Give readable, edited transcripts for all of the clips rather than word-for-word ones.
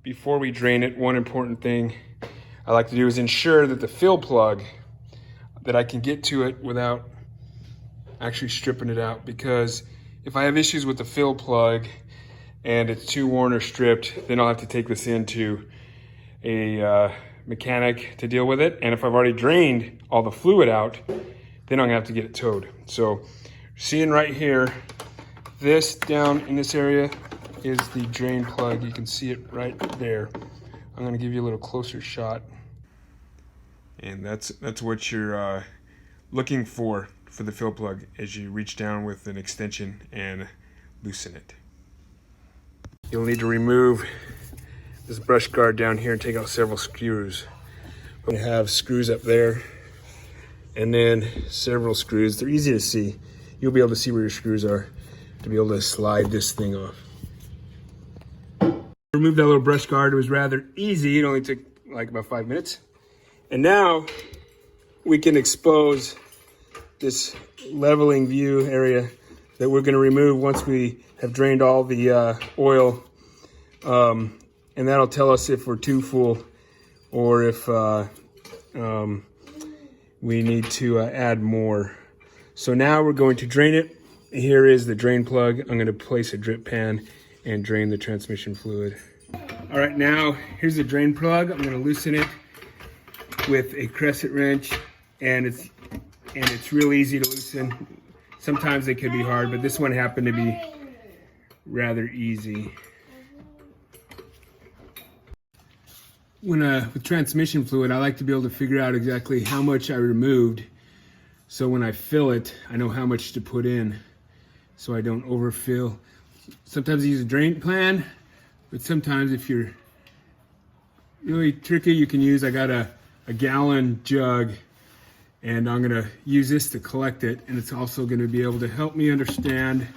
before we drain it, one important thing I like to do is ensure that the fill plug, that I can get to it without actually stripping it out, because if I have issues with the fill plug and it's too worn or stripped, then I'll have to take this into a mechanic to deal with it. And if I've already drained all the fluid out, then I'm gonna have to get it towed. So seeing right here, this down in this area is the drain plug. You can see it right there. I'm gonna give you a little closer shot. And that's what you're looking for the fill plug as you reach down with an extension and loosen it. You'll need to remove this brush guard down here and take out several screws. We have screws up there and then several screws. They're easy to see. You'll be able to see where your screws are to be able to slide this thing off. Remove that little brush guard. It was rather easy. It only took like about 5 minutes. And now we can expose this leveling view area that we're going to remove once we have drained all the oil. And that'll tell us if we're too full or if we need to add more. So now we're going to drain it. Here is the drain plug. I'm going to place a drip pan and drain the transmission fluid. All right, now here's the drain plug. I'm going to loosen it with a crescent wrench, and it's real easy to loosen. Sometimes it could be hard, but this one happened to be rather easy. With transmission fluid, I like to be able to figure out exactly how much I removed, so when I fill it, I know how much to put in, so I don't overfill. Sometimes I use a drain pan, but sometimes if you're really tricky, you can use, I got a gallon jug, and I'm gonna use this to collect it, and it's also gonna be able to help me understand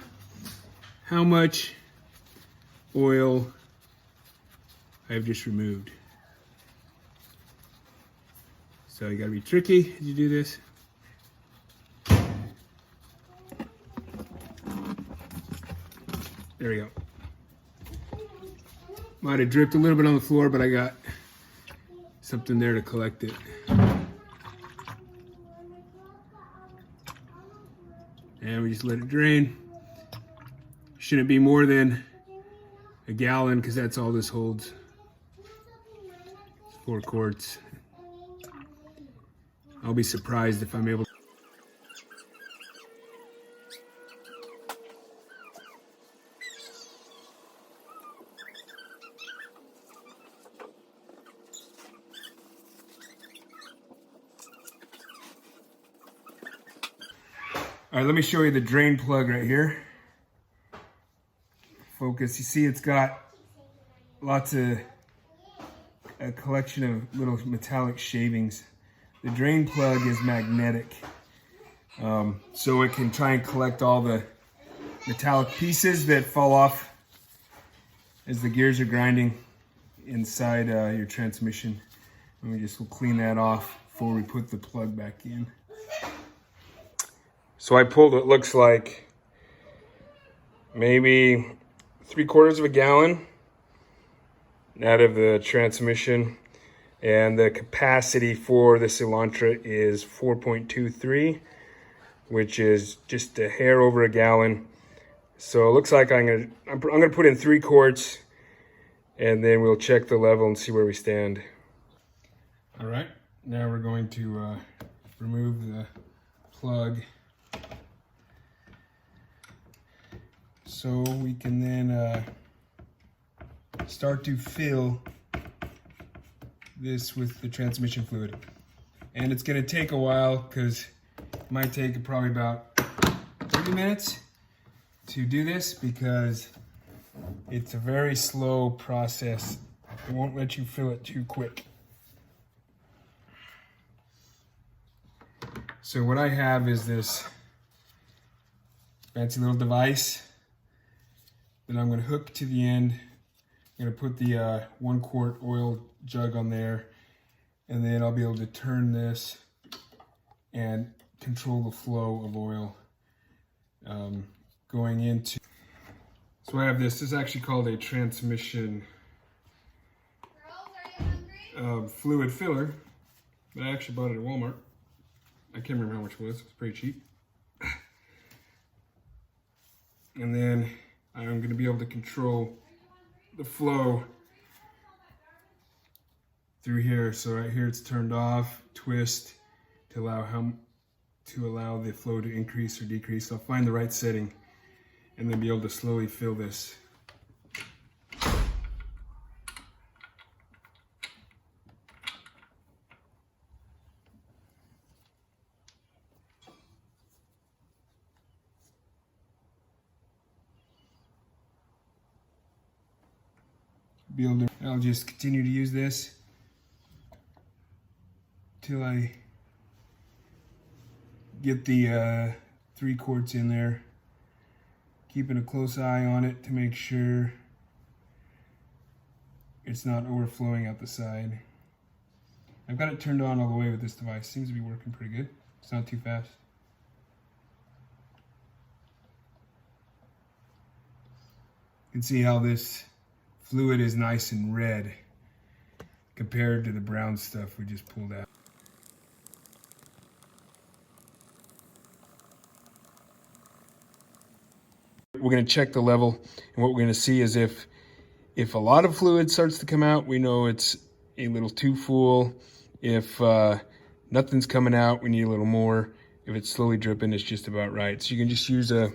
how much oil I've just removed. So you gotta be tricky as you do this. There we go. Might have dripped a little bit on the floor, but I got something there to collect it. And we just let it drain. Shouldn't be more than a gallon because that's all this holds. It's 4 quarts. I'll be surprised if I'm able to. All right, let me show you the drain plug right here. Focus, you see it's got lots of, a collection of little metallic shavings. The drain plug is magnetic, so it can try and collect all the metallic pieces that fall off as the gears are grinding inside your transmission. And we just will clean that off before we put the plug back in. So I pulled what looks like maybe 3/4 of a gallon out of the transmission, and the capacity for this Elantra is 4.23, which is just a hair over a gallon. So it looks like I'm gonna put in 3 quarts, and then we'll check the level and see where we stand. All right, now we're going to remove the plug, so we can then start to fill this with the transmission fluid. And it's gonna take a while because it might take probably about 30 minutes to do this because it's a very slow process. It won't let you fill it too quick. So what I have is this fancy little device that I'm going to hook to the end. I'm going to put the 1 quart oil jug on there, and then I'll be able to turn this and control the flow of oil going into. So I have this is actually called a transmission fluid filler that I actually bought it at Walmart. I can't remember how much it was. It was pretty cheap. And then I'm going to be able to control the flow through here. So right here it's turned off, twist to allow the flow to increase or decrease. I'll find the right setting and then be able to slowly fill this. I'll just continue to use this till I get the 3 quarts in there. Keeping a close eye on it to make sure it's not overflowing out the side. I've got it turned on all the way with this device. Seems to be working pretty good. It's not too fast. You can see how this fluid is nice and red compared to the brown stuff we just pulled out. We're going to check the level, and what we're going to see is if a lot of fluid starts to come out, we know it's a little too full. If nothing's coming out, we need a little more. If it's slowly dripping, it's just about right. So you can just use a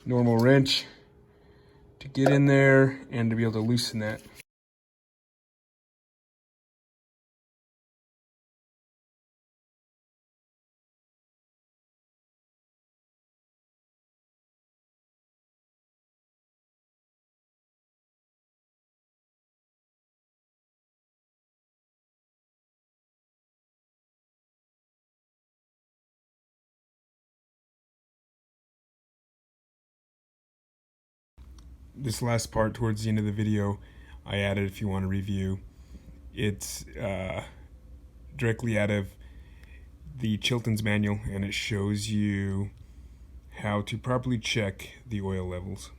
normal wrench to get in there and to be able to loosen that. This last part towards the end of the video, I added if you want to review. It's directly out of the Chilton's manual, and it shows you how to properly check the oil levels.